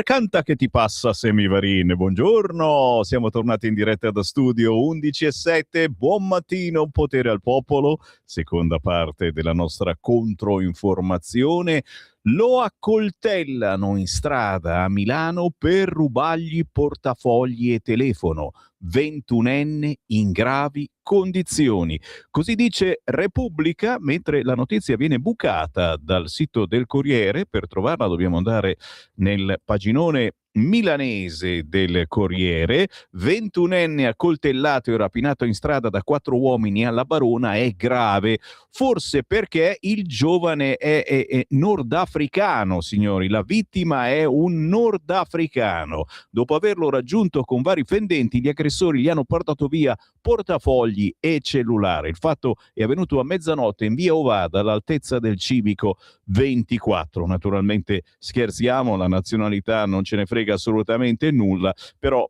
Canta che ti passa Semivarin, buongiorno, siamo tornati in diretta da studio 11:07, buon mattino, potere al popolo, seconda parte della nostra controinformazione. Lo accoltellano in strada a Milano per rubargli portafogli e telefono, 21enne in gravi condizioni. Così dice Repubblica, mentre la notizia viene bucata dal sito del Corriere. Per trovarla dobbiamo andare nel paginone milanese del Corriere. 21enne accoltellato e rapinato in strada da 4 uomini alla Barona, è grave, forse perché il giovane è nordafricano, signori. La vittima è un nordafricano. Dopo averlo raggiunto con vari fendenti, gli aggressori gli hanno portato via portafogli e cellulare. Il fatto è avvenuto a mezzanotte in via Ovada, all'altezza del civico 24. Naturalmente scherziamo, la nazionalità non ce ne frega assolutamente nulla, però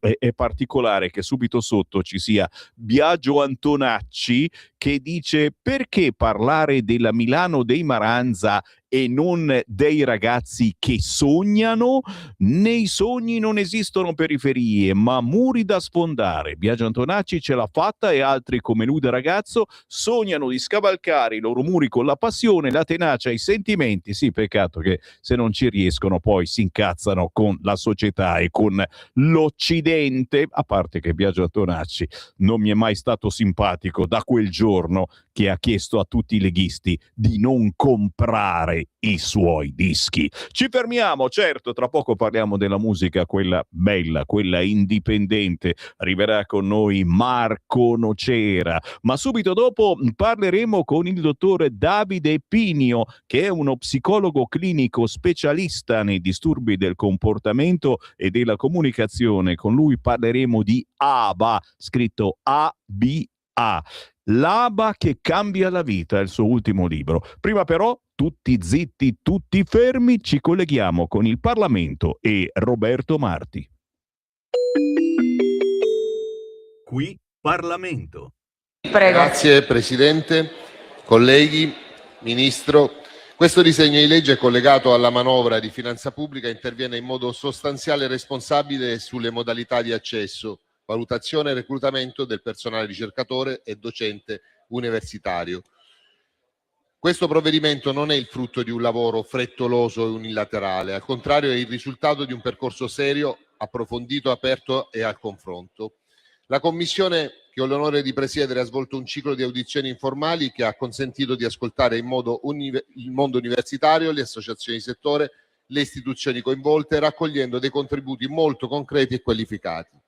è particolare che subito sotto ci sia Biagio Antonacci che dice: perché parlare della Milano dei Maranza e non dei ragazzi che sognano? Nei sogni non esistono periferie, ma muri da sfondare. Biagio Antonacci ce l'ha fatta e altri come lui da ragazzo sognano di scavalcare i loro muri con la passione, la tenacia, i sentimenti. Sì, peccato che se non ci riescono poi si incazzano con la società e con l'Occidente, a parte che Biagio Antonacci non mi è mai stato simpatico da quel giorno che ha chiesto a tutti i leghisti di non comprare i suoi dischi. Ci fermiamo, certo, tra poco parliamo della musica, quella bella, quella indipendente. Arriverà con noi Marco Nocera, ma subito dopo parleremo con il dottore Davide Pinio, che è uno psicologo clinico specialista nei disturbi del comportamento e della comunicazione. Con lui parleremo di ABA, scritto A-B-A. L'ABA che cambia la vita, è il suo ultimo libro. Prima però, tutti zitti, tutti fermi, ci colleghiamo con il Parlamento e Roberto Marti. Qui Parlamento. Prego. Grazie Presidente, colleghi, Ministro. Questo disegno di legge collegato alla manovra di finanza pubblica interviene in modo sostanziale e responsabile sulle modalità di accesso, valutazione e reclutamento del personale ricercatore e docente universitario. Questo provvedimento non è il frutto di un lavoro frettoloso e unilaterale, al contrario è il risultato di un percorso serio, approfondito, aperto e al confronto. La Commissione che ho l'onore di presiedere ha svolto un ciclo di audizioni informali che ha consentito di ascoltare il mondo universitario, le associazioni di settore, le istituzioni coinvolte, raccogliendo dei contributi molto concreti e qualificati.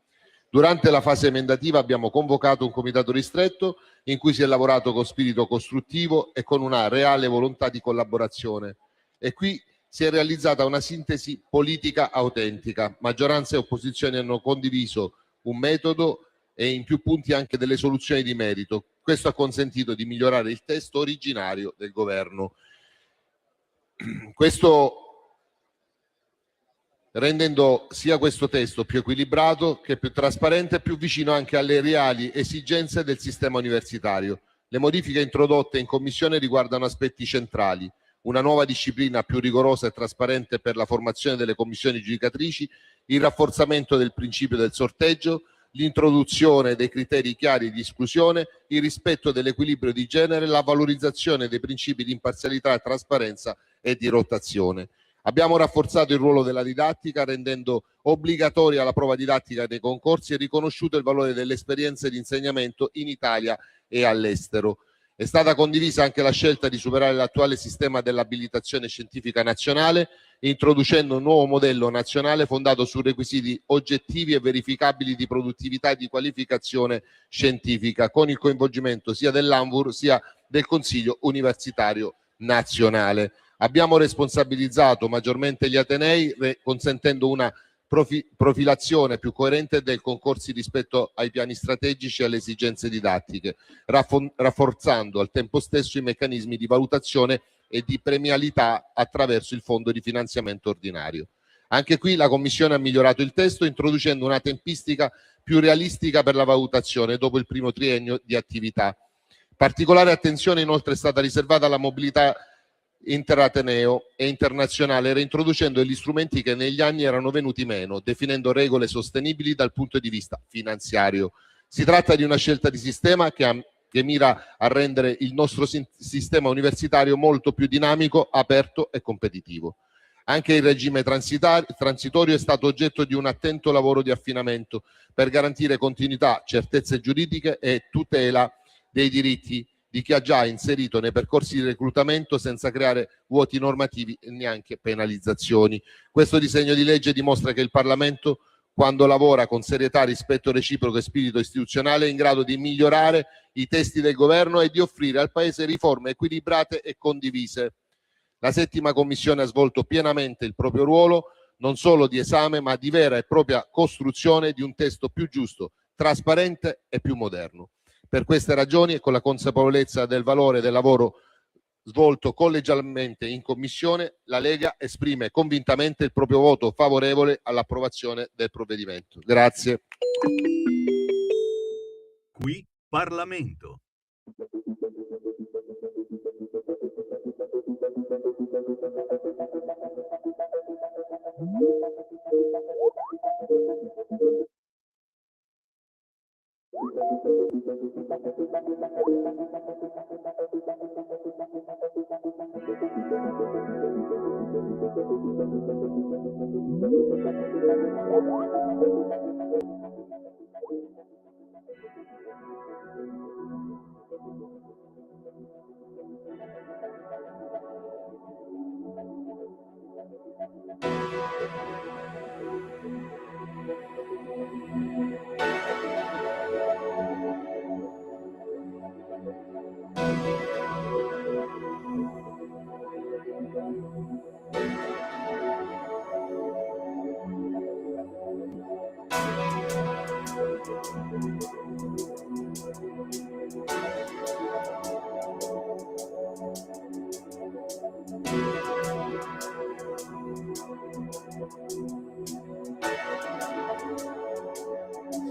Durante la fase emendativa abbiamo convocato un comitato ristretto in cui si è lavorato con spirito costruttivo e con una reale volontà di collaborazione. E qui si è realizzata una sintesi politica autentica. Maggioranza e opposizioni hanno condiviso un metodo e in più punti anche delle soluzioni di merito. Questo ha consentito di migliorare il testo originario del governo. Rendendo sia questo testo più equilibrato che più trasparente e più vicino anche alle reali esigenze del sistema universitario. Le modifiche introdotte in Commissione riguardano aspetti centrali: una nuova disciplina più rigorosa e trasparente per la formazione delle commissioni giudicatrici, il rafforzamento del principio del sorteggio, l'introduzione dei criteri chiari di esclusione, il rispetto dell'equilibrio di genere, la valorizzazione dei principi di imparzialità, trasparenza e di rotazione. Abbiamo rafforzato il ruolo della didattica, rendendo obbligatoria la prova didattica nei concorsi e riconosciuto il valore delle esperienze di insegnamento in Italia e all'estero. È stata condivisa anche la scelta di superare l'attuale sistema dell'abilitazione scientifica nazionale, introducendo un nuovo modello nazionale fondato su requisiti oggettivi e verificabili di produttività e di qualificazione scientifica, con il coinvolgimento sia dell'ANVUR sia del Consiglio Universitario Nazionale. Abbiamo responsabilizzato maggiormente gli atenei, consentendo una profilazione più coerente dei concorsi rispetto ai piani strategici e alle esigenze didattiche, rafforzando al tempo stesso i meccanismi di valutazione e di premialità attraverso il fondo di finanziamento ordinario. Anche qui la Commissione ha migliorato il testo, introducendo una tempistica più realistica per la valutazione dopo il primo triennio di attività. Particolare attenzione inoltre è stata riservata alla mobilità interateneo e internazionale, reintroducendo gli strumenti che negli anni erano venuti meno, definendo regole sostenibili dal punto di vista finanziario. Si tratta di una scelta di sistema che mira a rendere il nostro sistema universitario molto più dinamico, aperto e competitivo. Anche il regime transitorio è stato oggetto di un attento lavoro di affinamento per garantire continuità, certezze giuridiche e tutela dei diritti di chi ha già inserito nei percorsi di reclutamento senza creare vuoti normativi e neanche penalizzazioni. Questo disegno di legge dimostra che il Parlamento, quando lavora con serietà, rispetto reciproco e spirito istituzionale, è in grado di migliorare i testi del governo e di offrire al Paese riforme equilibrate e condivise. La 7ª Commissione ha svolto pienamente il proprio ruolo, non solo di esame, ma di vera e propria costruzione di un testo più giusto, trasparente e più moderno. Per queste ragioni e con la consapevolezza del valore del lavoro svolto collegialmente in Commissione, la Lega esprime convintamente il proprio voto favorevole all'approvazione del provvedimento. Grazie. Qui Parlamento.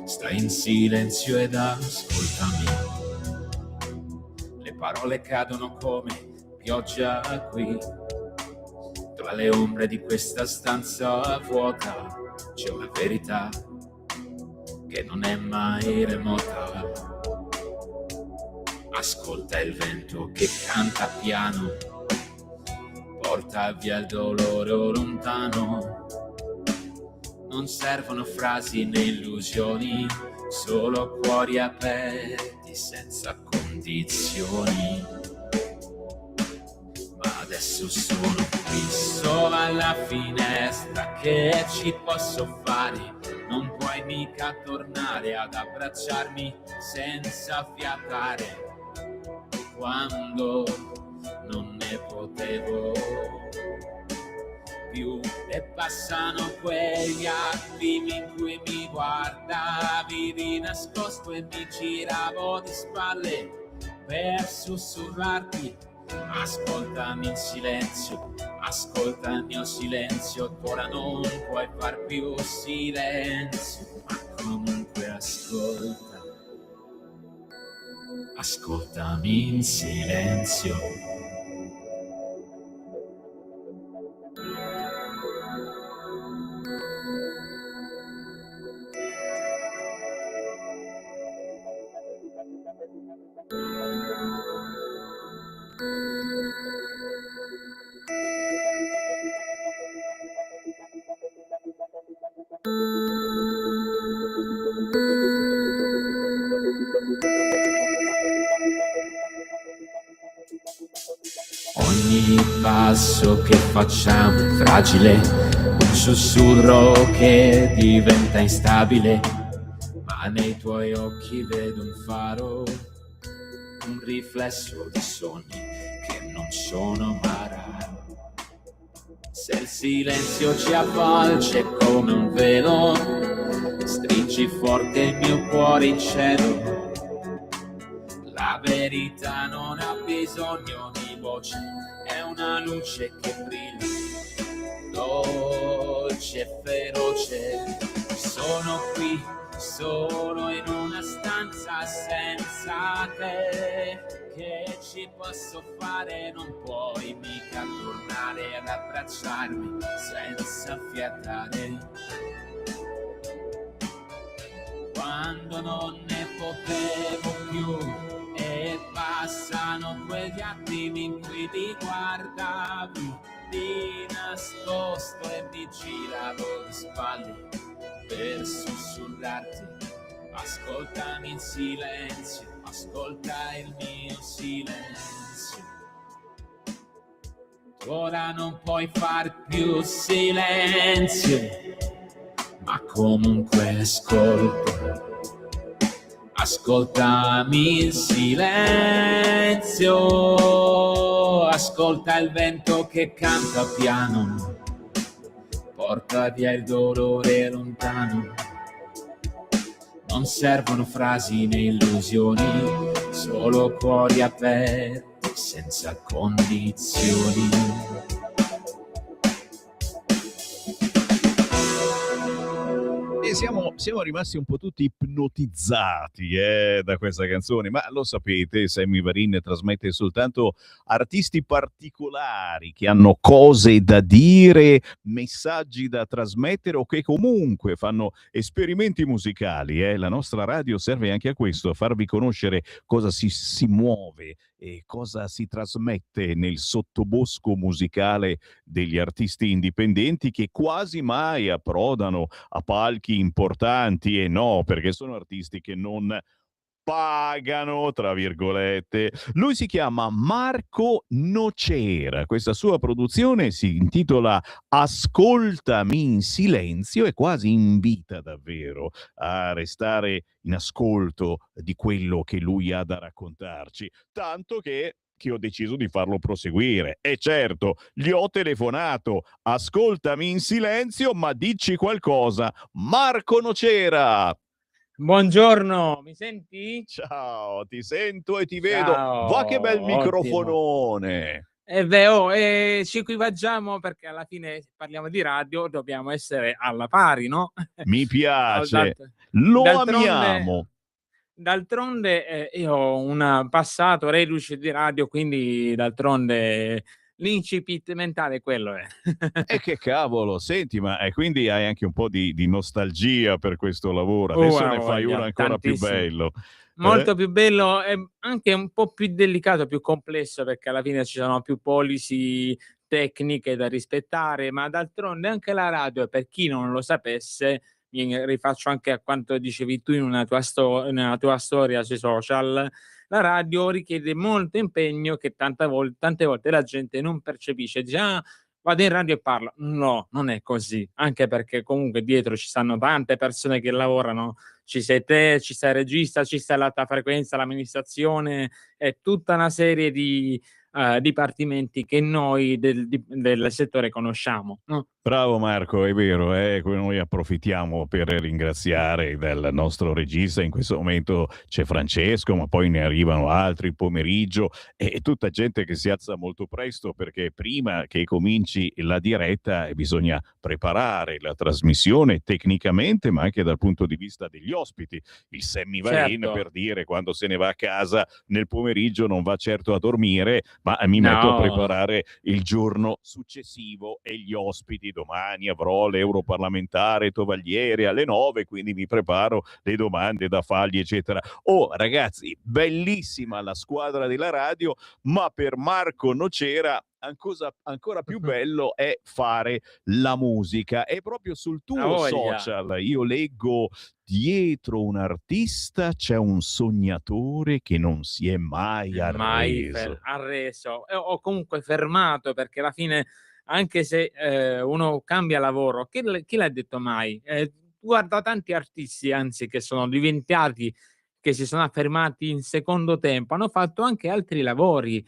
Stai in silenzio ed ascoltami. Le parole cadono come pioggia qui. Tra le ombre di questa stanza vuota c'è una verità che non è mai remota. Ascolta il vento che canta piano, porta via il dolore lontano. Non servono frasi né illusioni, solo cuori aperti senza condizioni. Ma adesso sono qui, solo alla finestra, che ci posso fare? Non puoi mica tornare ad abbracciarmi senza fiatare, quando non ne potevo più. E passano quegli attimi in cui mi guardavi di nascosto e mi giravo di spalle per sussurrarti: ascoltami in silenzio, ascolta il mio silenzio, ora non puoi far più silenzio, ma comunque ascolta, ascoltami in silenzio. Ogni passo che facciamo è fragile, un sussurro che diventa instabile, ma nei tuoi occhi vedo un faro, un riflesso di sogni che non sono mai rari. Se il silenzio ci avvolge come un velo, stringi forte il mio cuore in cielo. La verità non ha bisogno di voce, è una luce che brilla, dolce e feroce. Sono qui, solo in una stanza senza te, che ci posso fare, non puoi mica tornare ad abbracciarmi senza fiatare. Quando non ne potevo più e passano quegli attimi in cui ti guardavi di nascosto e mi giravo di spalle per sussurrarti: ascoltami in silenzio, ascolta il mio silenzio. Tu ora non puoi far più silenzio, ma comunque ascoltami in silenzio, ascolta il vento che canta piano, porta via il dolore lontano. Non servono frasi né illusioni, solo cuori aperti senza condizioni. E siamo rimasti un po' tutti ipnotizzati da questa canzone, ma lo sapete, Sammy Varin trasmette soltanto artisti particolari che hanno cose da dire, messaggi da trasmettere o che comunque fanno esperimenti musicali. La nostra radio serve anche a questo, a farvi conoscere cosa si muove e cosa si trasmette nel sottobosco musicale degli artisti indipendenti che quasi mai approdano a palchi importanti, e no, perché sono artisti che non pagano, tra virgolette. Lui si chiama Marco Nocera, questa sua produzione si intitola Ascoltami in silenzio e quasi invita davvero a restare in ascolto di quello che lui ha da raccontarci, tanto che ho deciso di farlo proseguire. E certo, gli ho telefonato: ascoltami in silenzio, ma dici qualcosa. Marco Nocera! Buongiorno, mi senti? Ciao, ti sento e ti vedo. Ciao, Va che bel ottimo. microfonone! Ci equipaggiamo perché alla fine parliamo di radio, dobbiamo essere alla pari, no? Mi piace, lo D'altronde, amiamo. io ho un passato reduce di radio, quindi d'altronde l'incipit mentale quello è. E che cavolo, senti, ma quindi hai anche un po' di nostalgia per questo lavoro. Adesso ne fai uno ancora più bello. Molto più bello e anche un po' più delicato, più complesso, perché alla fine ci sono più polisi tecniche da rispettare, ma d'altronde anche la radio, per chi non lo sapesse, mi rifaccio anche a quanto dicevi tu in una tua storia sui social, la radio richiede molto impegno che tante volte la gente non percepisce, dice: "Ah, vado in radio e parlo". No, non è così, anche perché comunque dietro ci stanno tante persone che lavorano. Ci sei te, ci sta il regista, ci sta l'alta frequenza, l'amministrazione e tutta una serie di dipartimenti che noi del settore conosciamo, no? Bravo Marco, è vero, noi approfittiamo per ringraziare del nostro regista. In questo momento c'è Francesco, ma poi ne arrivano altri il pomeriggio e tutta gente che si alza molto presto, perché prima che cominci la diretta bisogna preparare la trasmissione tecnicamente, ma anche dal punto di vista degli ospiti. Il Sammy Varin, Certo. per dire, quando se ne va a casa nel pomeriggio non va certo a dormire, ma mi metto a preparare il giorno successivo e gli ospiti. Domani avrò l'europarlamentare Tovaglieri alle 9, quindi mi preparo le domande da fargli, eccetera. Oh, ragazzi, bellissima la squadra della radio, ma per Marco Nocera ancora più bello è fare la musica. E proprio sul tuo social io leggo: dietro un artista c'è un sognatore che non si è mai arreso. O comunque fermato, perché alla fine, anche se uno cambia lavoro, chi l'ha detto mai? Guarda tanti artisti, anzi, che sono diventati, che si sono affermati in secondo tempo, hanno fatto anche altri lavori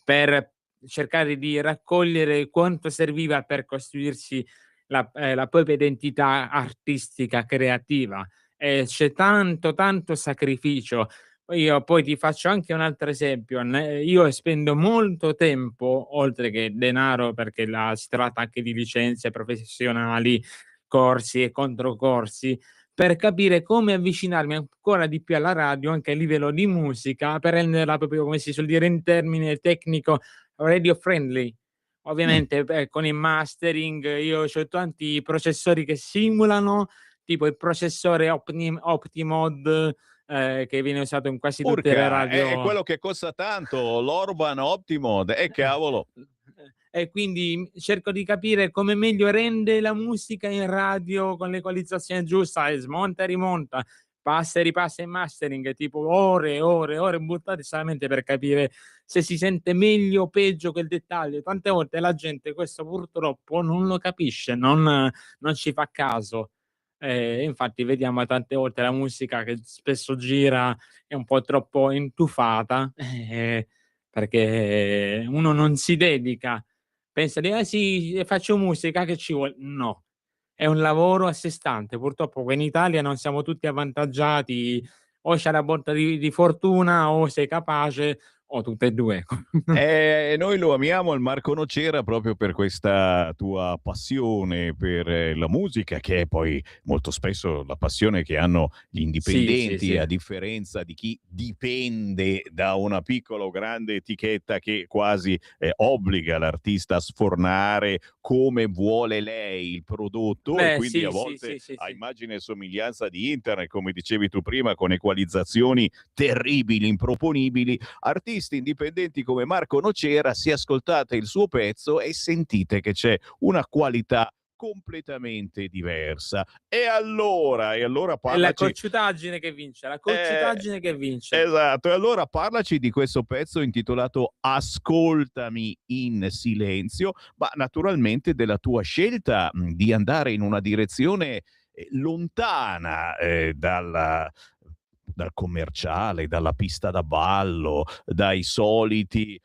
per cercare di raccogliere quanto serviva per costruirsi la propria identità artistica, creativa. C'è tanto sacrificio. Io poi ti faccio anche un altro esempio. Io spendo molto tempo, oltre che denaro, perché si tratta anche di licenze professionali, corsi e controcorsi, per capire come avvicinarmi ancora di più alla radio, anche a livello di musica, per renderla proprio, come si suol dire in termine tecnico, radio friendly. Ovviamente con il mastering io c'ho tanti processori che simulano, tipo il processore Optimod, che viene usato in quasi tutte le Urca, è radio. quello che costa tanto, l'Orban Optimod, cavolo. E quindi cerco di capire come meglio rende la musica in radio con l'equalizzazione giusta, e smonta e rimonta, passa e ripassa in mastering, tipo ore e ore e ore buttate solamente per capire se si sente meglio o peggio quel dettaglio. Tante volte la gente questo purtroppo non lo capisce, non ci fa caso. Infatti vediamo tante volte la musica che spesso gira è un po' troppo intufata, perché uno non si dedica. Pensa di: "Ah sì, faccio musica, che ci vuole", no, è un lavoro a sé stante. Purtroppo qua in Italia non siamo tutti avvantaggiati, o c'hai la botta di fortuna o sei capace o tutte e 2, ecco. Noi lo amiamo il Marco Nocera proprio per questa tua passione per la musica, che è poi molto spesso la passione che hanno gli Sì, sì, indipendenti, sì. a differenza di chi dipende da una piccola o grande etichetta che quasi obbliga l'artista a sfornare come vuole lei il prodotto, e Beh, quindi a sì, sì, volte sì, sì, a sì. immagine e somiglianza di internet, come dicevi tu prima, con equalizzazioni terribili, improponibili. Artisti indipendenti come Marco Nocera, se ascoltate il suo pezzo e sentite che c'è una qualità completamente diversa. E allora È la parlaci. cocciutaggine che vince, la Eh, cocciutaggine che vince. esatto, e allora parlaci di questo pezzo intitolato Ascoltami in silenzio, ma naturalmente della tua scelta di andare in una direzione lontana dal commerciale, dalla pista da ballo, dai soliti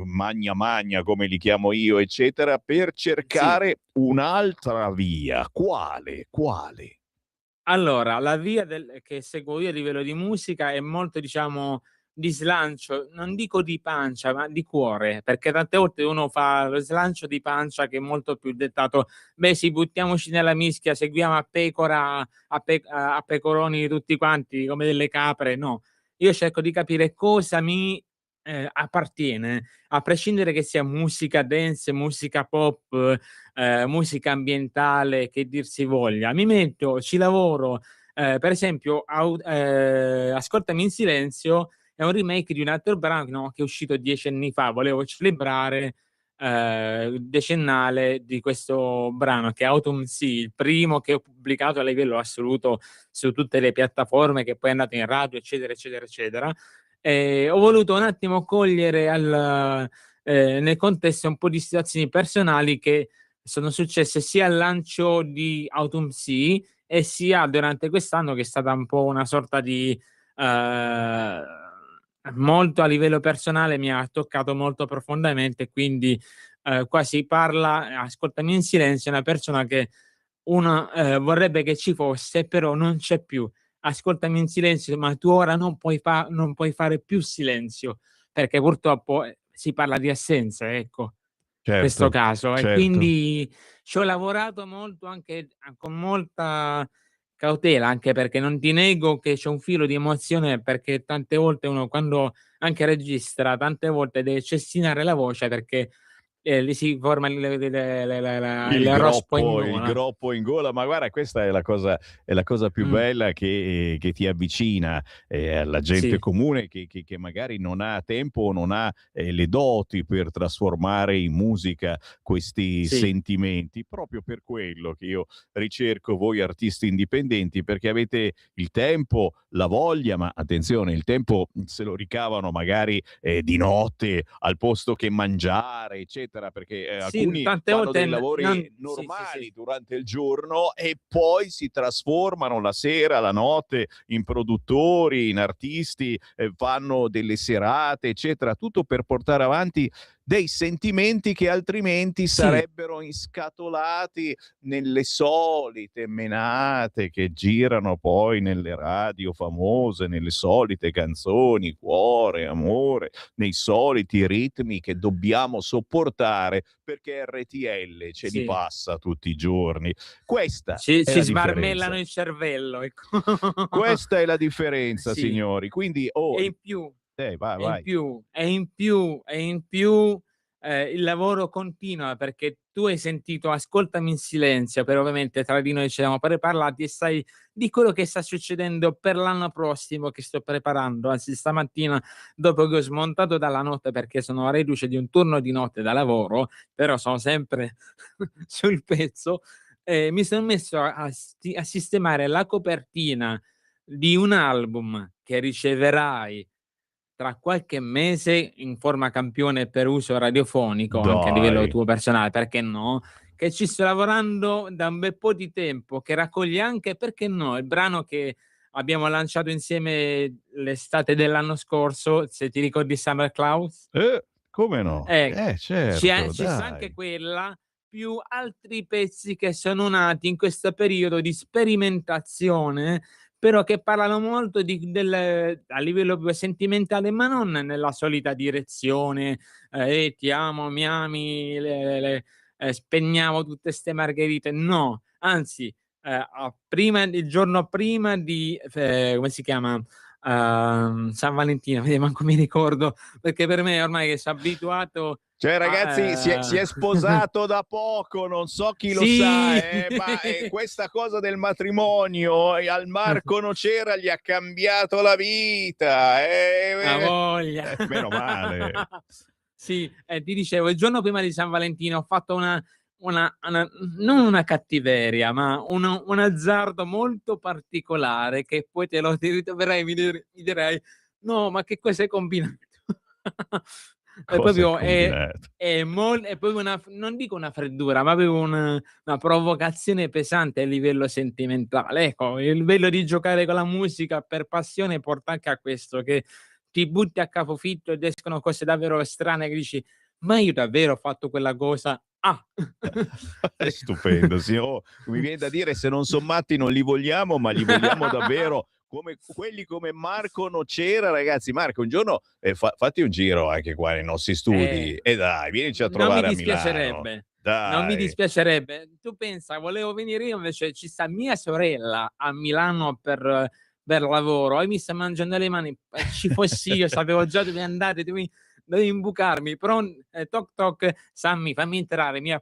magna magna, come li chiamo io, eccetera, per Sì. cercare un'altra via. Quale? Quale? Allora, la via che seguo io a livello di musica è molto, diciamo, di slancio, non dico di pancia, ma di cuore, perché tante volte uno fa lo slancio di pancia che è molto più dettato: "Beh sì, buttiamoci nella mischia, seguiamo a pecora, a pecoroni tutti quanti come delle capre", no. Io cerco di capire cosa mi, appartiene, a prescindere che sia musica dance, musica pop, musica ambientale, che dir si voglia. Mi metto, ci lavoro, per esempio "Ascoltami in silenzio" è un remake di un altro brano che è uscito 10 anni fa. Volevo celebrare, il decennale di questo brano che è Autumn Sea, il primo che ho pubblicato a livello assoluto su tutte le piattaforme, che poi è andato in radio, eccetera, eccetera, eccetera. Ho voluto un attimo cogliere nel contesto un po' di situazioni personali che sono successe sia al lancio di Autumn Sea e sia durante quest'anno, che è stata un po' una sorta di ehm, molto a livello personale, mi ha toccato molto profondamente, quindi qua si parla, Ascoltami in silenzio, è una persona che uno, vorrebbe che ci fosse, però non c'è più. Ascoltami in silenzio, ma tu ora non puoi fare più silenzio, perché purtroppo, si parla di assenza, ecco, questo Certo, caso. E certo. quindi ci ho lavorato molto, anche con molta cautela, anche perché non ti nego che c'è un filo di emozione, perché tante volte uno, quando anche registra, tante volte deve cestinare la voce, perché, gli si forma il rospo in Il gola. groppo in gola, ma guarda, questa è la cosa più Mh, bella che ti avvicina alla gente sì, comune che magari non ha tempo o non ha le doti per trasformare in musica questi sì. sentimenti. Proprio per quello che io ricerco voi artisti indipendenti, perché avete il tempo, la voglia, ma attenzione, il tempo se lo ricavano magari di notte al posto che mangiare, eccetera, perché Sì, alcuni tante fanno volte dei lavori sì, sì, sì. normali durante il giorno e poi si trasformano la sera, la notte in produttori, in artisti, fanno delle serate, eccetera, tutto per portare avanti dei sentimenti che altrimenti sarebbero inscatolati nelle solite menate che girano poi nelle radio famose, nelle solite canzoni, cuore, amore, nei soliti ritmi che dobbiamo sopportare perché RTL ce li passa tutti i giorni. Questa ci è la smarmellano differenza. il cervello, ecco. Questa è la differenza, Sì. signori. Quindi E in più, vai. il lavoro continua, perché tu hai sentito Ascoltami in silenzio, però ovviamente tra di noi ci siamo preparati e sai di quello che sta succedendo per l'anno prossimo che sto preparando. Anzi, stamattina, dopo che ho smontato dalla notte perché sono reduce di un turno di notte da lavoro, però sono sempre sul pezzo, mi sono messo a sistemare la copertina di un album che riceverai tra qualche mese in forma campione per uso radiofonico, anche a livello Dai. tuo personale, perché no? Che ci sto lavorando da un bel po' di tempo, che raccoglie anche, perché no, il brano che abbiamo lanciato insieme l'estate dell'anno scorso, se ti ricordi Summer Clouds. Come no? Certo, Ci sta anche dai. quella, più altri pezzi che sono nati in questo periodo di sperimentazione, però che parlano molto a livello più sentimentale, ma non nella solita direzione, ti amo, mi ami, spegniamo tutte ste margherite, no, anzi, il giorno prima di, come si chiama? San Valentino, manco mi ricordo, perché per me ormai che sono abituato. Cioè, ragazzi, si è sposato da poco, non so chi lo Sì! sa, ma questa cosa del matrimonio al Marco Nocera gli ha cambiato la vita. A voglia! Meno male. Sì, ti dicevo, il giorno prima di San Valentino ho fatto non una cattiveria, ma un azzardo molto particolare che poi ti ritroverai e mi dirai: "No, ma che cosa hai combinato?" È Cosa hai proprio combinato? è proprio non dico una freddura, ma avevo una provocazione pesante a livello sentimentale. Ecco, il livello di giocare con la musica per passione porta anche a questo, che ti butti a capofitto ed escono cose davvero strane che dici: "Ma io davvero ho fatto quella cosa? Ah!" È stupendo, sì. Mi viene da dire, se non son matti non li vogliamo, ma li vogliamo davvero, come quelli come Marco Nocera. Ragazzi, Marco, un giorno fatti un giro anche qua nei nostri studi e dai, vienici a Non mi trovare a Milano. dispiacerebbe, non mi Dai. dispiacerebbe. Tu pensa, volevo venire io, invece ci sta mia sorella a Milano per lavoro e mi sta mangiando le mani. Ci fossi io, sapevo già dove andare, dovevi imbucarmi, però toc toc, Sammy, fammi entrare, mi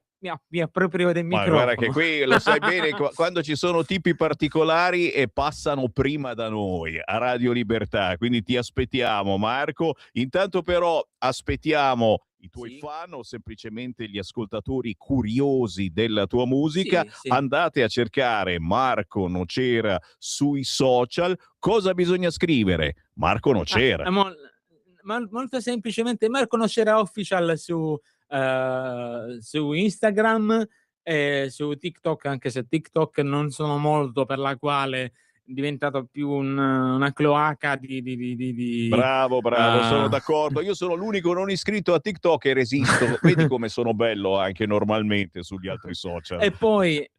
approprio del Ma guarda che microfono. qui lo sai bene, quando ci sono tipi particolari e passano prima da noi a Radio Libertà, quindi ti aspettiamo Marco. Intanto però aspettiamo i tuoi fan o semplicemente gli ascoltatori curiosi della tua musica. Sì. Andate a cercare Marco Nocera sui social. Cosa bisogna scrivere? Marco Nocera. Molto semplicemente Marco Nocera Official su Instagram e su TikTok, anche se TikTok non sono molto, per la quale è diventato più una cloaca di Bravo, sono d'accordo. Io sono l'unico non iscritto a TikTok e resisto. Vedi come sono bello anche normalmente sugli altri social. E poi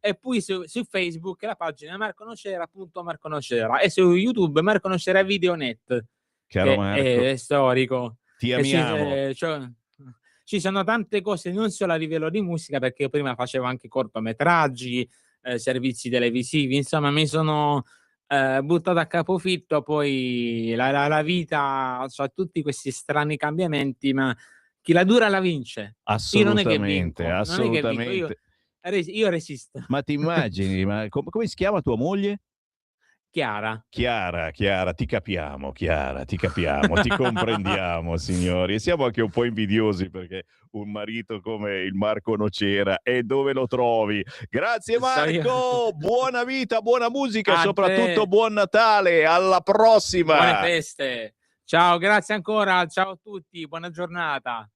su Facebook la pagina Marco Nocera, appunto Marco Nocera, e su YouTube Marco Nocera Videonet, Caro che Marco, è storico. ti amiamo. Ci sono tante cose, non solo a livello di musica, perché io prima facevo anche cortometraggi, servizi televisivi, insomma mi sono buttato a capofitto. Poi la vita ha tutti questi strani cambiamenti, ma chi la dura la vince. Io non è che vinco, io resisto. Ma ti immagini, come si chiama tua moglie? Chiara, ti capiamo, ti comprendiamo, signori. E siamo anche un po' invidiosi perché un marito come il Marco Nocera, e dove lo trovi? Grazie Marco, buona vita, buona musica e soprattutto buon Natale, alla prossima! Buone feste, ciao, grazie ancora, ciao a tutti, buona giornata.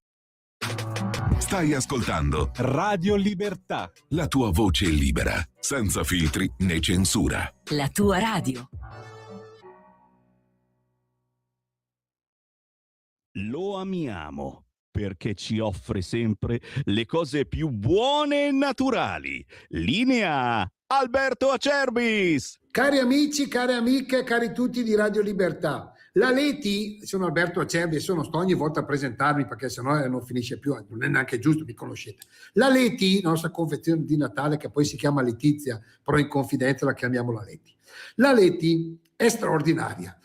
Stai ascoltando Radio Libertà, la tua voce libera, senza filtri né censura. La tua radio. Lo amiamo. perché ci offre sempre le cose più buone e naturali. Linea Alberto Acerbis! Cari amici, care amiche, cari tutti di Radio Libertà, la Leti, sono Alberto Acerbi e sto ogni volta a presentarmi perché sennò non finisce più, non è neanche giusto, mi conoscete. La Leti, la nostra confezione di Natale, che poi si chiama Letizia, però in confidenza la chiamiamo la Leti. La Leti è straordinaria.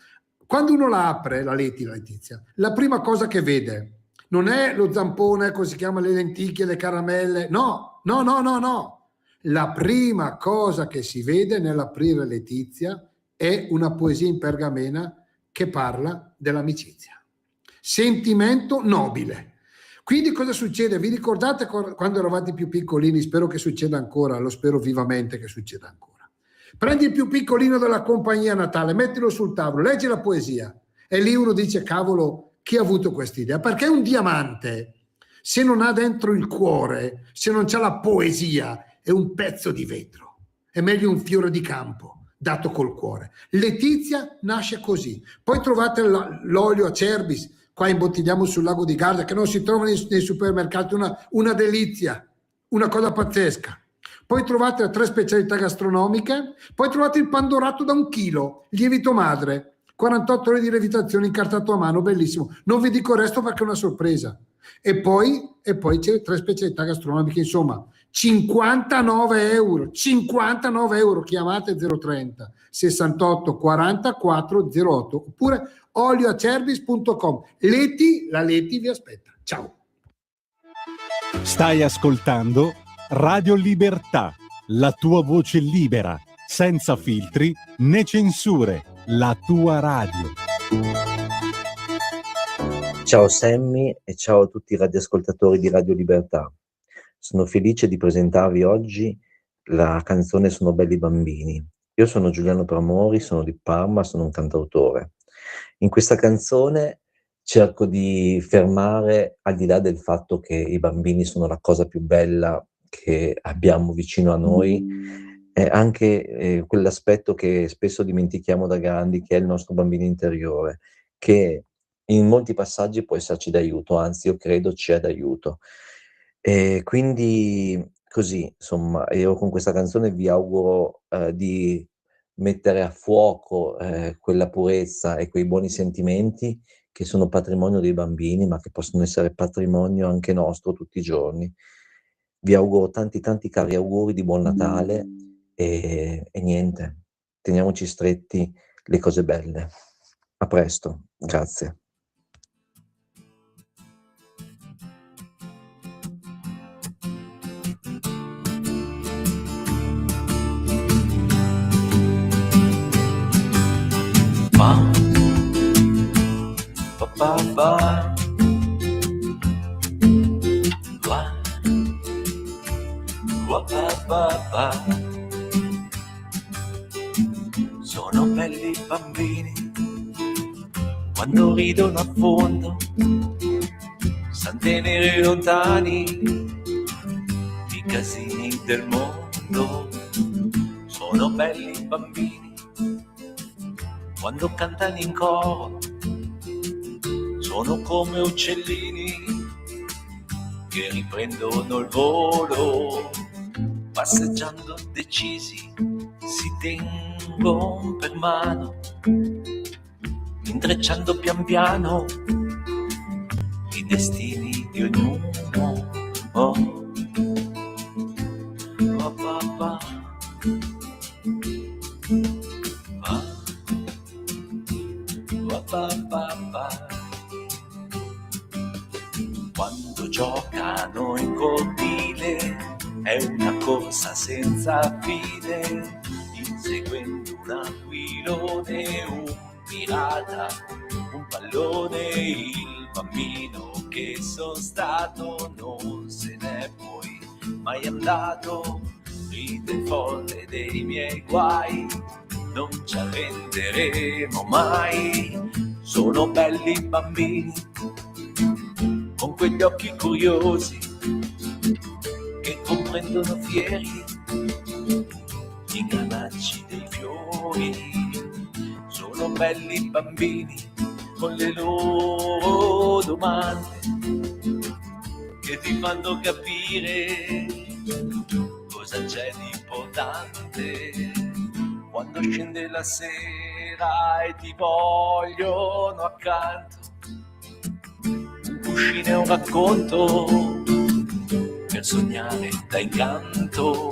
Quando uno la apre, la Letizia, la prima cosa che vede non è lo zampone, come si chiama, le lenticchie, le caramelle, no. La prima cosa che si vede nell'aprire Letizia è una poesia in pergamena che parla dell'amicizia. Sentimento nobile. Quindi cosa succede? Vi ricordate quando eravate più piccolini? Spero che succeda ancora, lo spero vivamente che succeda ancora. Prendi il più piccolino della compagnia Natale, mettilo sul tavolo, leggi la poesia e lì uno dice: cavolo, chi ha avuto quest'idea? Perché un diamante, se non ha dentro il cuore, se non c'ha la poesia, è un pezzo di vetro, è meglio un fiore di campo dato col cuore. Letizia nasce così. Poi trovate l'olio Acerbis, qua imbottigliamo sul lago di Garda, che non si trova nei supermercati, una delizia, una cosa pazzesca. Poi trovate le 3 specialità gastronomiche, poi trovate il pandorato da 1 chilo, lievito madre, 48 ore di lievitazione incartato a mano, bellissimo. Non vi dico il resto perché è una sorpresa. E poi c'è le 3 specialità gastronomiche, insomma 59 euro, chiamate 030 68 44 08 oppure olioacerbis.com. La Leti vi aspetta. Ciao. Stai ascoltando Radio Libertà, la tua voce libera, senza filtri né censure, la tua radio. Ciao Sammy e ciao a tutti i radioascoltatori di Radio Libertà. Sono felice di presentarvi oggi la canzone Sono belli bambini. Io sono Giuliano Pramori, sono di Parma, sono un cantautore. In questa canzone cerco di fermare, al di là del fatto che i bambini sono la cosa più bella che abbiamo vicino a noi, anche quell'aspetto che spesso dimentichiamo da grandi, che è il nostro bambino interiore, che in molti passaggi può esserci d'aiuto, anzi io credo ci è d'aiuto. E quindi così, insomma, io con questa canzone vi auguro di mettere a fuoco quella purezza e quei buoni sentimenti che sono patrimonio dei bambini, ma che possono essere patrimonio anche nostro tutti i giorni. Vi auguro tanti cari auguri di buon Natale e niente, teniamoci stretti le cose belle. A presto, grazie. Sono belli bambini quando ridono a fondo, san tenere lontani i casini del mondo. Sono belli bambini quando cantano in coro, sono come uccellini che riprendono il volo. Passeggiando decisi si tengono per mano, intrecciando pian piano i destini di ognuno. Oh, oh papà. Quando giocano in cortile è una corsa senza fine, inseguendo un aquilone, un pirata, un pallone. Il bambino che sono stato non se n'è poi mai andato, ride folle dei miei guai, non ci arrenderemo mai. Sono belli bambini con quegli occhi curiosi che comprendono fieri i ganacci dei fiori. Sono belli bambini con le loro domande che ti fanno capire cosa c'è di importante quando scende la sera e ti vogliono accanto. Un cuscino è un racconto per sognare da incanto.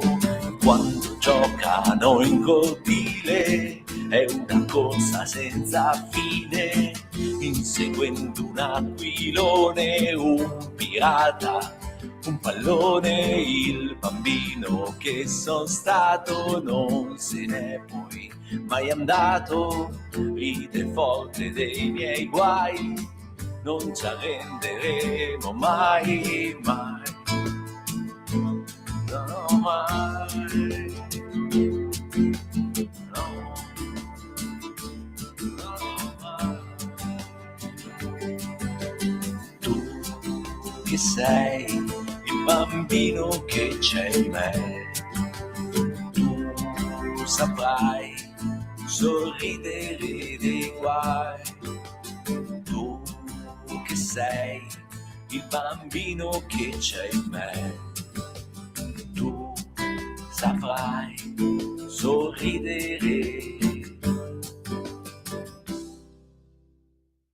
Quando giocano in cortile è una corsa senza fine, inseguendo un aquilone, un pirata, un pallone. Il bambino che son stato non se n'è poi mai andato, ride forte dei miei guai, non ci arrenderemo mai, mai, no mai, no, no mai. Tu che sei il bambino che c'è in me, tu saprai sorridere dei guai, tu che sei il bambino che c'è in me, tu saprai sorridere.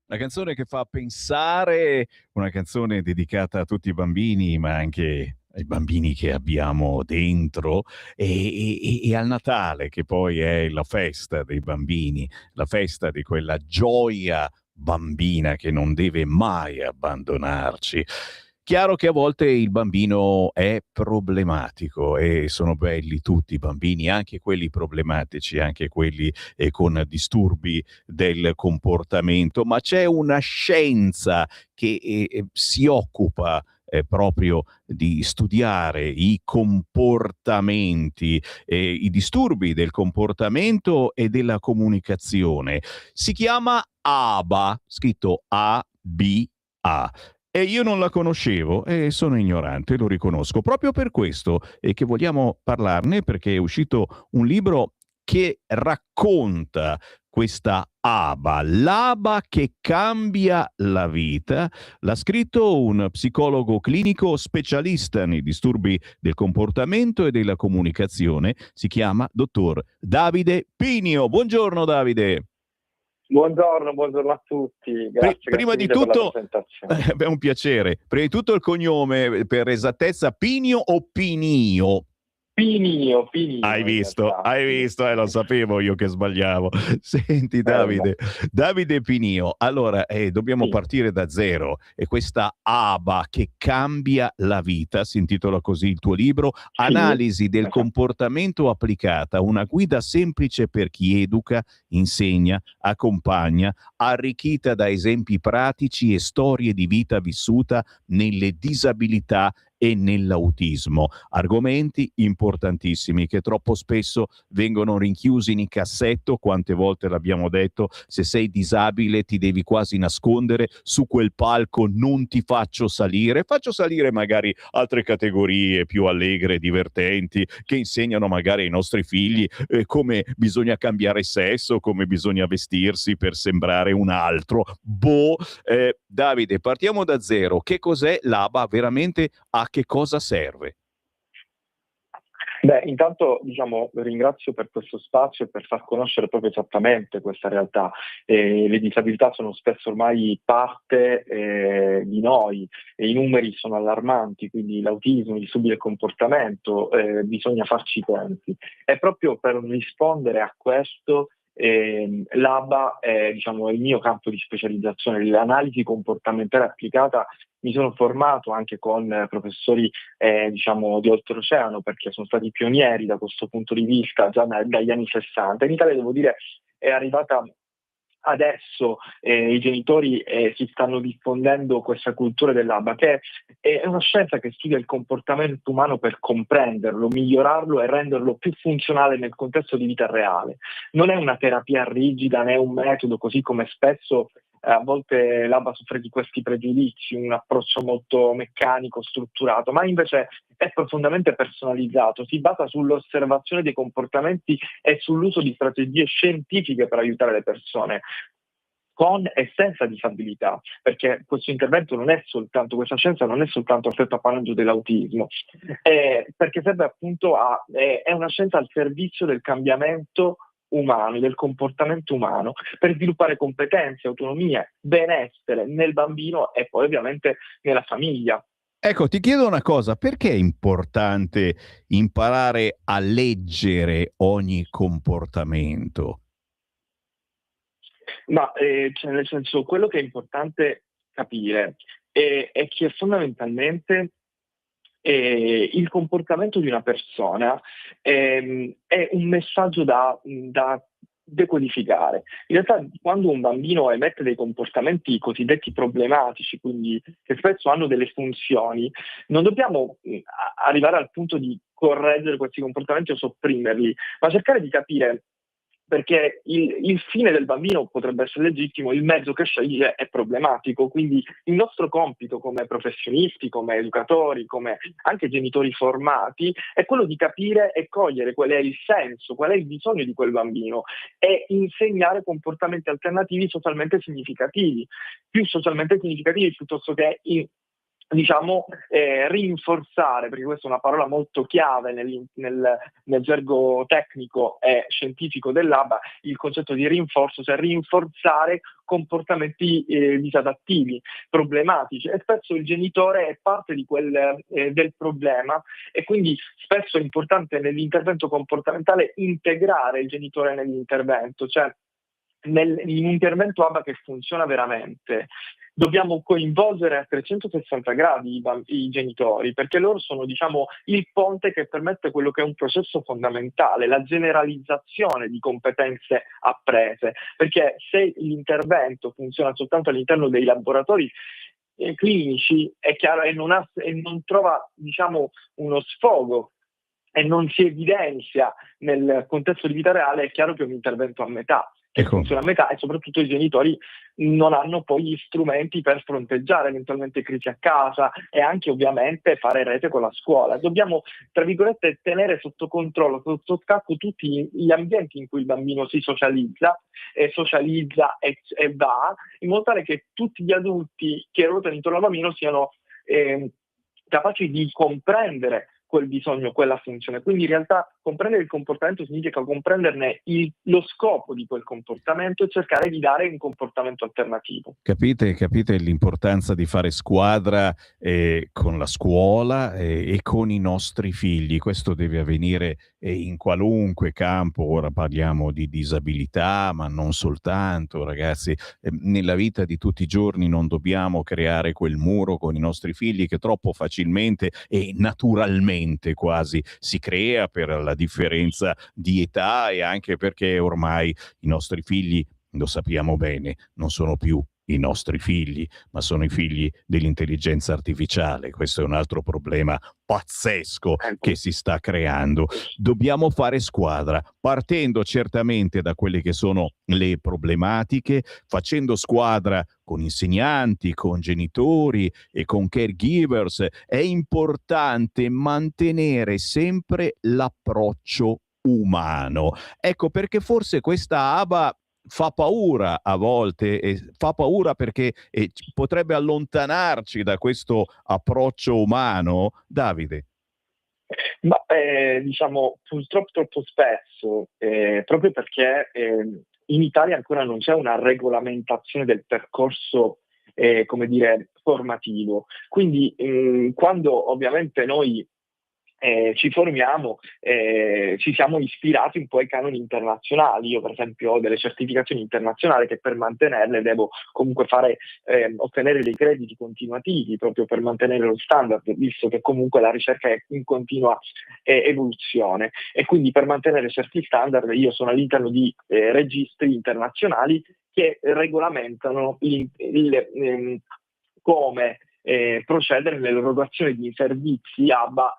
Una canzone che fa pensare, una canzone dedicata a tutti i bambini, ma anche ai bambini che abbiamo dentro e al Natale, che poi è la festa dei bambini, la festa di quella gioia bambina che non deve mai abbandonarci. Chiaro che a volte il bambino è problematico e sono belli tutti i bambini, anche quelli problematici, anche quelli con disturbi del comportamento, ma c'è una scienza che si occupa proprio di studiare i comportamenti, i disturbi del comportamento e della comunicazione. Si chiama ABA, scritto A-B-A. E io non la conoscevo e sono ignorante, lo riconosco. Proprio per questo che vogliamo parlarne, perché è uscito un libro che racconta questa ABA, l'ABA che cambia la vita. L'ha scritto un psicologo clinico specialista nei disturbi del comportamento e della comunicazione. Si chiama dottor Davide Pinio. Buongiorno Davide. Buongiorno a tutti. Grazie, Prima di tutto, è un piacere. Prima di tutto il cognome, per esattezza, Pinio o Pinio? Pinio. Hai visto, lo sapevo io che sbagliavo. Senti Davide Pinio, allora dobbiamo partire da zero, e questa ABA che cambia la vita, si intitola così il tuo libro, Analisi del comportamento applicata, una guida semplice per chi educa, insegna, accompagna, arricchita da esempi pratici e storie di vita vissuta nelle disabilità e nell'autismo, argomenti importantissimi che troppo spesso vengono rinchiusi in cassetto. Quante volte l'abbiamo detto, se sei disabile ti devi quasi nascondere, su quel palco non ti faccio salire magari altre categorie più allegre, divertenti, che insegnano magari ai nostri figli come bisogna cambiare sesso, come bisogna vestirsi per sembrare un altro. Davide, partiamo da zero. Che cos'è l'ABA veramente? A che cosa serve? Beh, intanto ringrazio per questo spazio e per far conoscere proprio esattamente questa realtà. Le disabilità sono spesso ormai parte di noi e i numeri sono allarmanti, quindi l'autismo, i disturbi del comportamento, bisogna farci i conti. È proprio per rispondere a questo l'ABA è il mio campo di specializzazione, l'analisi comportamentale applicata. Mi sono formato anche con professori di oltreoceano, perché sono stati pionieri da questo punto di vista già dagli anni 60. In Italia, devo dire, è arrivata adesso, i genitori si stanno diffondendo questa cultura dell'ABA, che è una scienza che studia il comportamento umano per comprenderlo, migliorarlo e renderlo più funzionale nel contesto di vita reale. Non è una terapia rigida né un metodo, così come spesso a volte l'ABA soffre di questi pregiudizi, un approccio molto meccanico, strutturato, ma invece è profondamente personalizzato, si basa sull'osservazione dei comportamenti e sull'uso di strategie scientifiche per aiutare le persone. con e senza disabilità, perché questo intervento non è soltanto, questa scienza non è soltanto affetto appannaggio dell'autismo, perché serve appunto è una scienza al servizio del cambiamento umano, del comportamento umano, per sviluppare competenze, autonomia, benessere nel bambino e poi ovviamente nella famiglia. Ecco, ti chiedo una cosa, perché è importante imparare a leggere ogni comportamento? Ma cioè nel senso, quello che è importante capire è che fondamentalmente il comportamento di una persona è un messaggio da decodificare. In realtà, quando un bambino emette dei comportamenti cosiddetti problematici, quindi che spesso hanno delle funzioni, non dobbiamo arrivare al punto di correggere questi comportamenti o sopprimerli, ma cercare di capire, perché il fine del bambino potrebbe essere legittimo, il mezzo che sceglie è problematico. Quindi il nostro compito come professionisti, come educatori, come anche genitori formati, è quello di capire e cogliere qual è il senso, qual è il bisogno di quel bambino e insegnare comportamenti alternativi socialmente significativi, più socialmente significativi piuttosto che rinforzare, perché questa è una parola molto chiave nel gergo tecnico e scientifico dell'ABA, il concetto di rinforzo, cioè rinforzare comportamenti disadattivi, problematici, e spesso il genitore è parte del problema, e quindi spesso è importante nell'intervento comportamentale integrare il genitore nell'intervento, cioè in un intervento ABA che funziona veramente. Dobbiamo coinvolgere a 360 gradi i genitori, perché loro sono, diciamo, il ponte che permette quello che è un processo fondamentale, la generalizzazione di competenze apprese, perché se l'intervento funziona soltanto all'interno dei laboratori clinici, è chiaro, e non trova, diciamo, uno sfogo e non si evidenzia nel contesto di vita reale, è chiaro che è un intervento a metà, che funziona a metà, e soprattutto i genitori non hanno poi gli strumenti per fronteggiare eventualmente crisi a casa e anche ovviamente fare rete con la scuola. Dobbiamo, tra virgolette, tenere sotto controllo, sotto scacco tutti gli ambienti in cui il bambino si socializza e va, in modo tale che tutti gli adulti che ruotano intorno al bambino siano capaci di comprendere quel bisogno, quella funzione. Quindi in realtà comprendere il comportamento significa comprenderne lo scopo di quel comportamento e cercare di dare un comportamento alternativo. Capite l'importanza di fare squadra con la scuola e con i nostri figli. Questo deve avvenire in qualunque campo. Ora parliamo di disabilità, ma non soltanto, ragazzi. Nella vita di tutti i giorni non dobbiamo creare quel muro con i nostri figli che troppo facilmente e naturalmente quasi si crea per la differenza di età, e anche perché ormai i nostri figli, lo sappiamo bene, non sono più i nostri figli, ma sono i figli dell'intelligenza artificiale. Questo è un altro problema pazzesco che si sta creando. Dobbiamo fare squadra, partendo certamente da quelle che sono le problematiche, facendo squadra con insegnanti, con genitori e con caregivers. È importante mantenere sempre l'approccio umano. Ecco perché forse questa ABA fa paura a volte, e fa paura perché potrebbe allontanarci da questo approccio umano, Davide. Ma diciamo, purtroppo troppo spesso, proprio perché in Italia ancora non c'è una regolamentazione del percorso, come dire, formativo. Quindi quando ovviamente noi ci formiamo, ci siamo ispirati un po' ai canoni internazionali. Io per esempio ho delle certificazioni internazionali che per mantenerle devo comunque ottenere dei crediti continuativi proprio per mantenere lo standard, visto che comunque la ricerca è in continua evoluzione, e quindi per mantenere certi standard io sono all'interno di registri internazionali che regolamentano come procedere nell'erogazione di servizi ABA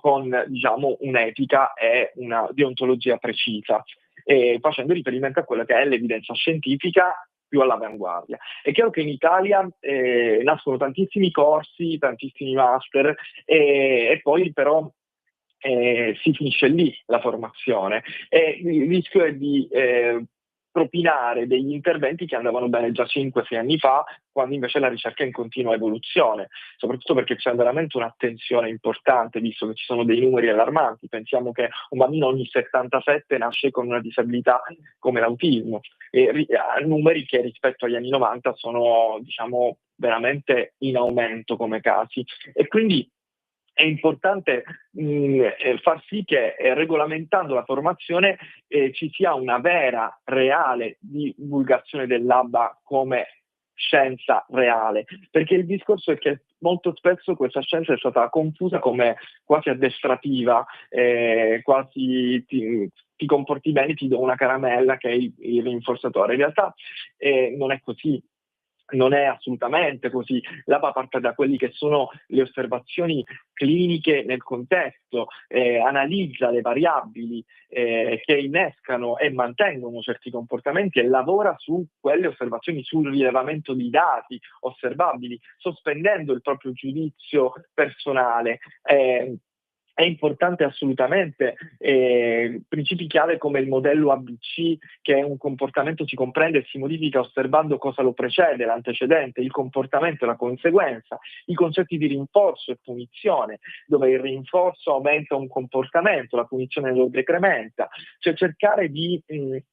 con, diciamo, un'etica e una deontologia precisa, facendo riferimento a quella che è l'evidenza scientifica più all'avanguardia. È chiaro che in Italia nascono tantissimi corsi, tantissimi master, e poi però si finisce lì la formazione, e il rischio è di propinare degli interventi che andavano bene già 5-6 anni fa, quando invece la ricerca è in continua evoluzione, soprattutto perché c'è veramente un'attenzione importante, visto che ci sono dei numeri allarmanti. Pensiamo che un bambino ogni 77 nasce con una disabilità come l'autismo, e numeri che rispetto agli anni 90 sono, diciamo, veramente in aumento come casi. E quindi è importante far sì che regolamentando la formazione ci sia una vera, reale divulgazione dell'ABA come scienza reale, perché il discorso è che molto spesso questa scienza è stata confusa come quasi addestrativa, quasi ti comporti bene, ti do una caramella che è il rinforzatore. In realtà non è così. Non è assolutamente così. L'ABA parte da quelli che sono le osservazioni cliniche nel contesto, analizza le variabili che innescano e mantengono certi comportamenti e lavora su quelle osservazioni, sul rilevamento di dati osservabili, sospendendo il proprio giudizio personale. È importante assolutamente principi chiave come il modello ABC, che è un comportamento si comprende e si modifica osservando cosa lo precede, l'antecedente, il comportamento e la conseguenza, i concetti di rinforzo e punizione, dove il rinforzo aumenta un comportamento, la punizione lo decrementa. Cioè cercare di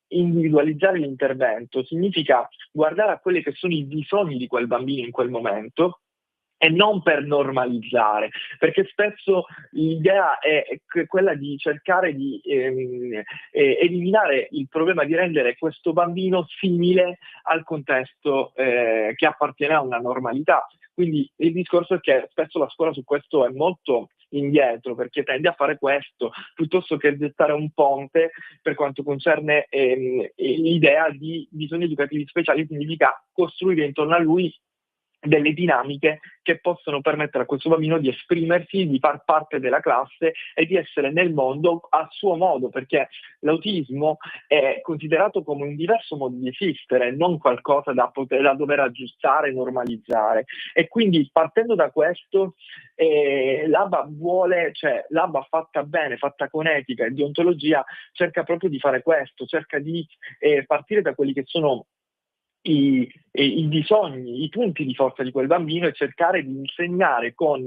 individualizzare l'intervento significa guardare a quelli che sono i bisogni di quel bambino in quel momento, e non per normalizzare, perché spesso l'idea è quella di cercare di eliminare il problema di rendere questo bambino simile al contesto che appartiene a una normalità. Quindi il discorso è che spesso la scuola su questo è molto indietro, perché tende a fare questo piuttosto che gettare un ponte per quanto concerne l'idea di bisogni educativi speciali. Significa costruire intorno a lui delle dinamiche che possono permettere a questo bambino di esprimersi, di far parte della classe e di essere nel mondo a suo modo, perché l'autismo è considerato come un diverso modo di esistere, non qualcosa da dover aggiustare, normalizzare. E quindi partendo da questo l'ABA l'ABA fatta bene, fatta con etica e deontologia, cerca proprio di fare questo, cerca di partire da quelli che sono i bisogni, i punti di forza di quel bambino e cercare di insegnare con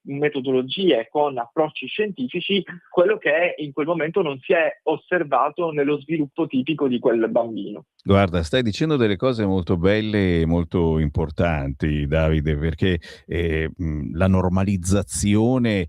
metodologie, con approcci scientifici quello che in quel momento non si è osservato nello sviluppo tipico di quel bambino. Guarda, stai dicendo delle cose molto belle e molto importanti, Davide, perché la normalizzazione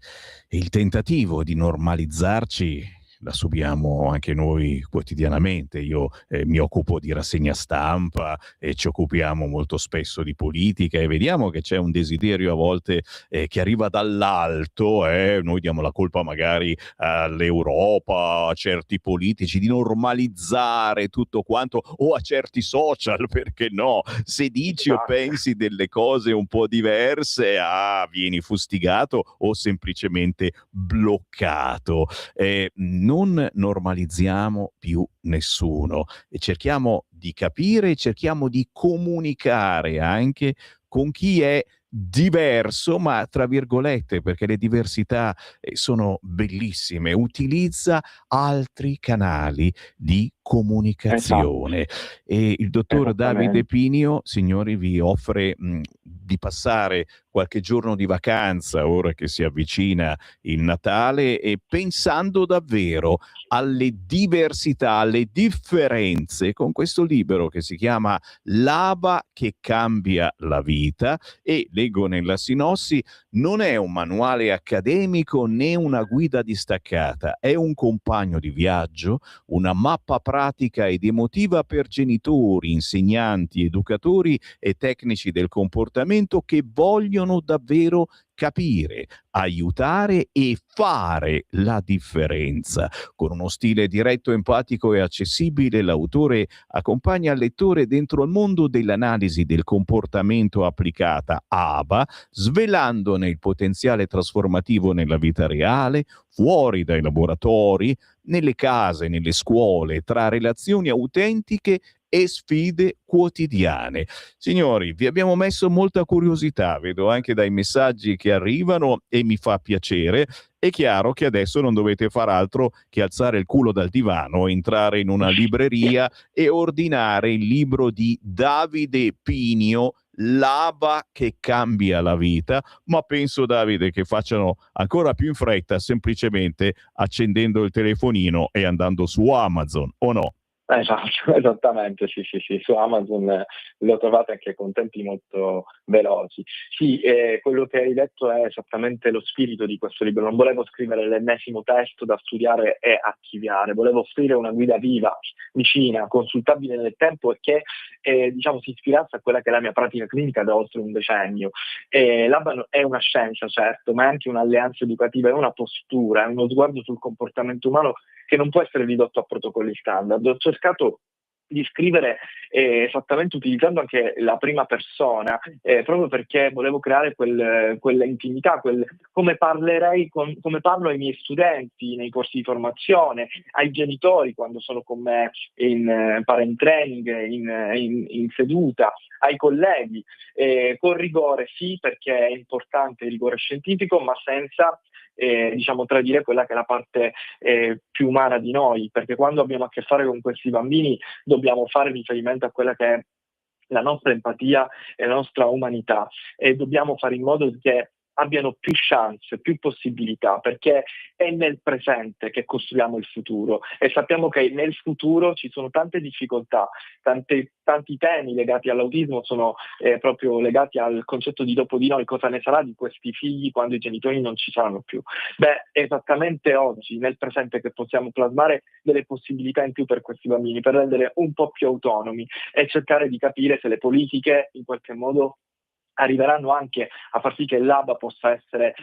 e il tentativo di normalizzarci la subiamo anche noi quotidianamente. Io mi occupo di rassegna stampa e ci occupiamo molto spesso di politica e vediamo che c'è un desiderio a volte che arriva dall'alto, noi diamo la colpa magari all'Europa, a certi politici, di normalizzare tutto quanto, o a certi social, perché no? Se dici o pensi delle cose un po' diverse, vieni fustigato o semplicemente bloccato. Non normalizziamo più nessuno e cerchiamo di capire, cerchiamo di comunicare anche con chi è diverso, ma tra virgolette, perché le diversità sono bellissime. Utilizza altri canali di comunicazione. E il dottor Davide Pinio, signori, vi offre di passare qualche giorno di vacanza ora che si avvicina il Natale, e pensando davvero alle diversità, alle differenze, con questo libro che si chiama L'ABA che cambia la vita. E leggo nella sinossi: non è un manuale accademico né una guida distaccata, è un compagno di viaggio, una mappa pratica ed emotiva per genitori, insegnanti, educatori e tecnici del comportamento che vogliono davvero capire, aiutare e fare la differenza. Con uno stile diretto, empatico e accessibile, l'autore accompagna il lettore dentro il mondo dell'analisi del comportamento applicata ABA, svelandone il potenziale trasformativo nella vita reale, fuori dai laboratori, nelle case, nelle scuole, tra relazioni autentiche e sfide quotidiane. Signori, vi abbiamo messo molta curiosità, vedo anche dai messaggi che arrivano e mi fa piacere. È chiaro che adesso non dovete far altro che alzare il culo dal divano, entrare in una libreria e ordinare il libro di Davide Pinio, L'Aba che cambia la vita, ma penso, Davide, che facciano ancora più in fretta semplicemente accendendo il telefonino e andando su Amazon, o no? Esatto, esattamente, sì, su Amazon lo trovate anche con tempi molto veloci. Sì, quello che hai detto è esattamente lo spirito di questo libro. Non volevo scrivere l'ennesimo testo da studiare e archiviare, volevo offrire una guida viva, vicina, consultabile nel tempo e che si ispirasse a quella che è la mia pratica clinica da oltre un decennio. L'ABA è una scienza, certo, ma è anche un'alleanza educativa, è una postura, è uno sguardo sul comportamento umano che non può essere ridotto a protocolli standard. Ho cercato di scrivere esattamente utilizzando anche la prima persona, proprio perché volevo creare quella intimità, come come parlo ai miei studenti nei corsi di formazione, ai genitori quando sono con me in parent training, in seduta, ai colleghi, con rigore sì, perché è importante il rigore scientifico, ma senza tradire quella che è la parte più umana di noi, perché quando abbiamo a che fare con questi bambini dobbiamo fare riferimento a quella che è la nostra empatia e la nostra umanità, e dobbiamo fare in modo che abbiano più chance, più possibilità, perché è nel presente che costruiamo il futuro e sappiamo che nel futuro ci sono tante difficoltà, tanti temi legati all'autismo sono proprio legati al concetto di dopo di noi, cosa ne sarà di questi figli quando i genitori non ci saranno più. È esattamente oggi, nel presente, che possiamo plasmare delle possibilità in più per questi bambini, per rendere un po' più autonomi e cercare di capire se le politiche in qualche modo arriveranno anche a far sì che l'ABA possa essere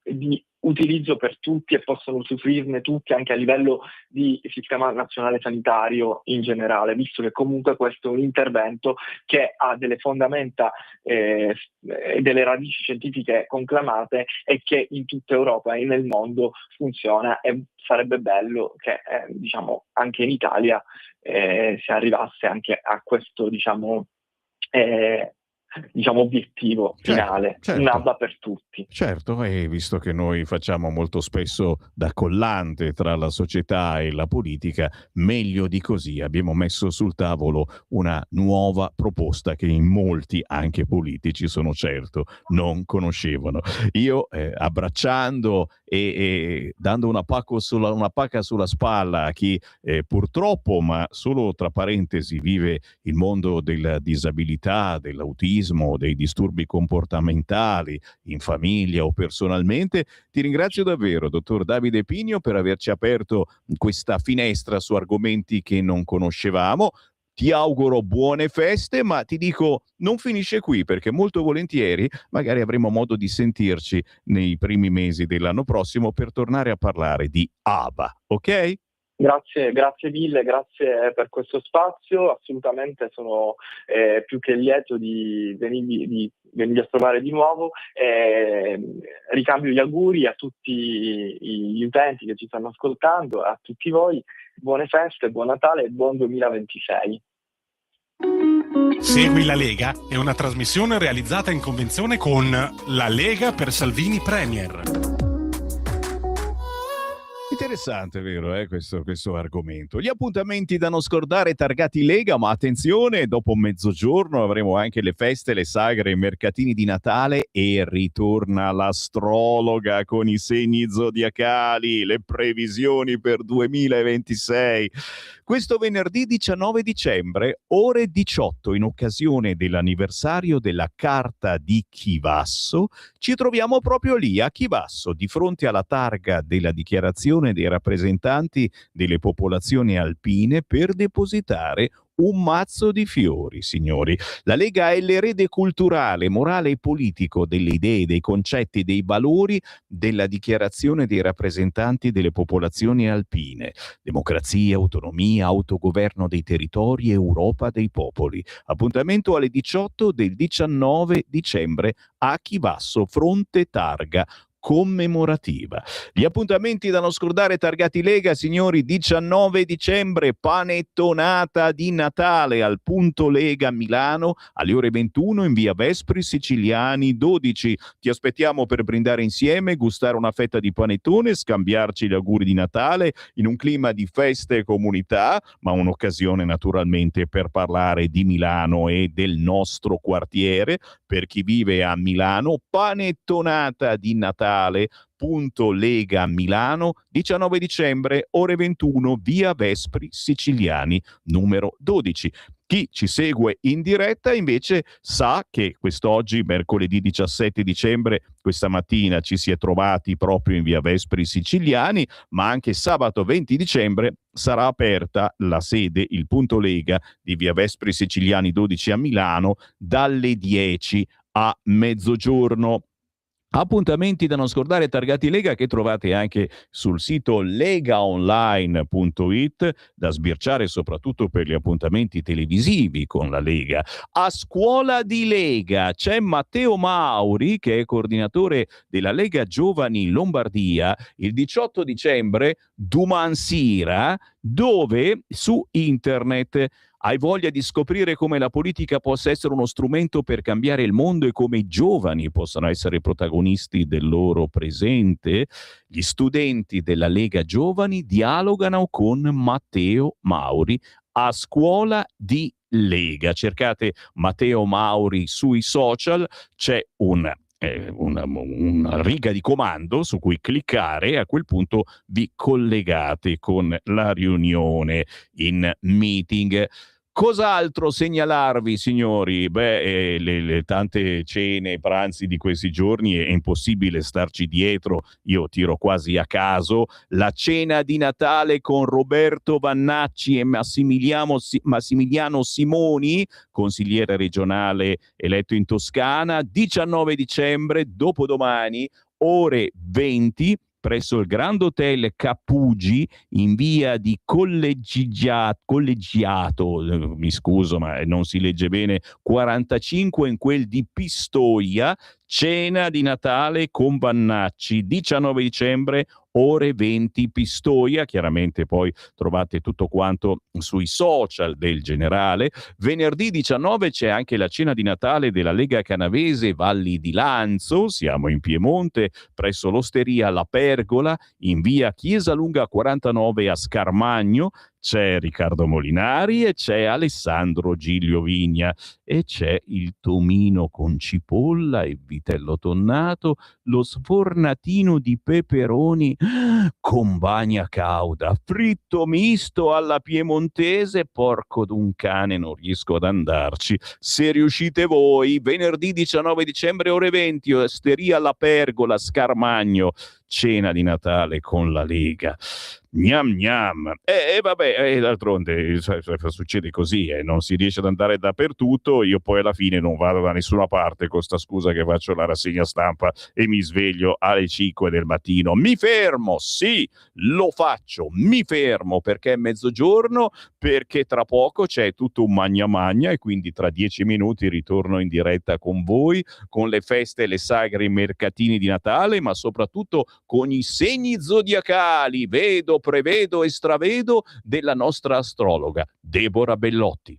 di utilizzo per tutti e possono usufruirne tutti anche a livello di sistema nazionale sanitario in generale, visto che comunque questo è un intervento che ha delle fondamenta e delle radici scientifiche conclamate e che in tutta Europa e nel mondo funziona, e sarebbe bello che anche in Italia si arrivasse anche a questo obiettivo finale, certo. un'ABA per tutti. Certo, e visto che noi facciamo molto spesso da collante tra la società e la politica, meglio di così abbiamo messo sul tavolo una nuova proposta che in molti, anche politici, sono certo, non conoscevano. Io abbracciando e dando una pacca sulla spalla a chi purtroppo, ma solo tra parentesi, vive il mondo della disabilità, dell'autismo, dei disturbi comportamentali in famiglia o personalmente, ti ringrazio davvero, dottor Davide Pinio, per averci aperto questa finestra su argomenti che non conoscevamo. Ti auguro buone feste, ma ti dico non finisce qui, perché molto volentieri magari avremo modo di sentirci nei primi mesi dell'anno prossimo per tornare a parlare di ABA, ok? Grazie mille, grazie per questo spazio, assolutamente sono più che lieto di venirvi a trovare di nuovo. Ricambio gli auguri a tutti gli utenti che ci stanno ascoltando, a tutti voi, buone feste, buon Natale e buon 2026. Segui la Lega è una trasmissione realizzata in convenzione con la Lega per Salvini Premier. Interessante, vero, questo argomento. Gli appuntamenti da non scordare targati Lega, ma attenzione, dopo mezzogiorno avremo anche le feste, le sagre, i mercatini di Natale e ritorna l'astrologa con i segni zodiacali, le previsioni per 2026. Questo venerdì 19 dicembre, ore 18, in occasione dell'anniversario della Carta di Chivasso, ci troviamo proprio lì a Chivasso, di fronte alla targa della dichiarazione dei rappresentanti delle popolazioni alpine, per depositare un mazzo di fiori, signori. La Lega è l'erede culturale, morale e politico delle idee, dei concetti, dei valori della dichiarazione dei rappresentanti delle popolazioni alpine. Democrazia, autonomia, autogoverno dei territori, Europa dei popoli. Appuntamento alle 18 del 19 dicembre a Chivasso, fronte targa. commemorativa. Gli appuntamenti da non scordare targati Lega, signori: 19 dicembre, panettonata di Natale al Punto Lega Milano alle ore 21 in via Vespri Siciliani 12. Ti aspettiamo per brindare insieme, gustare una fetta di panettone, scambiarci gli auguri di Natale in un clima di feste e comunità, ma un'occasione naturalmente per parlare di Milano e del nostro quartiere. Per chi vive a Milano, panettonata di Natale, Punto Lega Milano, 19 dicembre, ore 21, via Vespri Siciliani numero 12. Chi ci segue in diretta invece sa che quest'oggi, mercoledì 17 dicembre, questa mattina ci si è trovati proprio in via Vespri Siciliani, ma anche sabato 20 dicembre sarà aperta la sede, il Punto Lega di via Vespri Siciliani 12 a Milano, dalle 10 a mezzogiorno. Appuntamenti da non scordare targati Lega che trovate anche sul sito legaonline.it, da sbirciare soprattutto per gli appuntamenti televisivi con la Lega. A Scuola di Lega c'è Matteo Mauri, che è coordinatore della Lega Giovani in Lombardia, il 18 dicembre, Dumansira, dove su internet hai voglia di scoprire come la politica possa essere uno strumento per cambiare il mondo e come i giovani possano essere protagonisti del loro presente? Gli studenti della Lega Giovani dialogano con Matteo Mauri a Scuola di Lega. Cercate Matteo Mauri sui social, c'è una riga di comando su cui cliccare e a quel punto vi collegate con la riunione in meeting. Cos'altro segnalarvi, signori? Le tante cene e pranzi di questi giorni è impossibile starci dietro, io tiro quasi a caso. La cena di Natale con Roberto Vannacci e Massimiliano Simoni, consigliere regionale eletto in Toscana, 19 dicembre, dopodomani, ore 20, presso il Grand Hotel Capugi in via di Collegiato, mi scuso ma non si legge bene, 45 in quel di Pistoia, cena di Natale con Vannacci, 19 dicembre, ore 20, Pistoia. Chiaramente poi trovate tutto quanto sui social del generale. Venerdì 19 c'è anche la cena di Natale della Lega Canavese Valli di Lanzo, siamo in Piemonte, presso l'osteria La Pergola, in via Chiesalunga 49 a Scarmagno. C'è Riccardo Molinari e c'è Alessandro Giglio Vigna e c'è il tomino con cipolla e vitello tonnato, lo sfornatino di peperoni con bagna cauda, fritto misto alla piemontese, porco d'un cane, non riesco ad andarci. Se riuscite voi, venerdì 19 dicembre ore 20, osteria La Pergola, Scarmagno, cena di Natale con la Lega. Gnam gnam. Vabbè, d'altronde succede così, non si riesce ad andare dappertutto. Io poi alla fine non vado da nessuna parte con sta scusa che faccio la rassegna stampa e mi sveglio alle 5 del mattino. Mi fermo, sì, lo faccio, mi fermo perché è mezzogiorno, perché tra poco c'è tutto un magna magna e quindi tra 10 minuti ritorno in diretta con voi, con le feste, le sagre, i mercatini di Natale, ma soprattutto con i segni zodiacali, vedo, prevedo e stravedo della nostra astrologa Deborah Bellotti.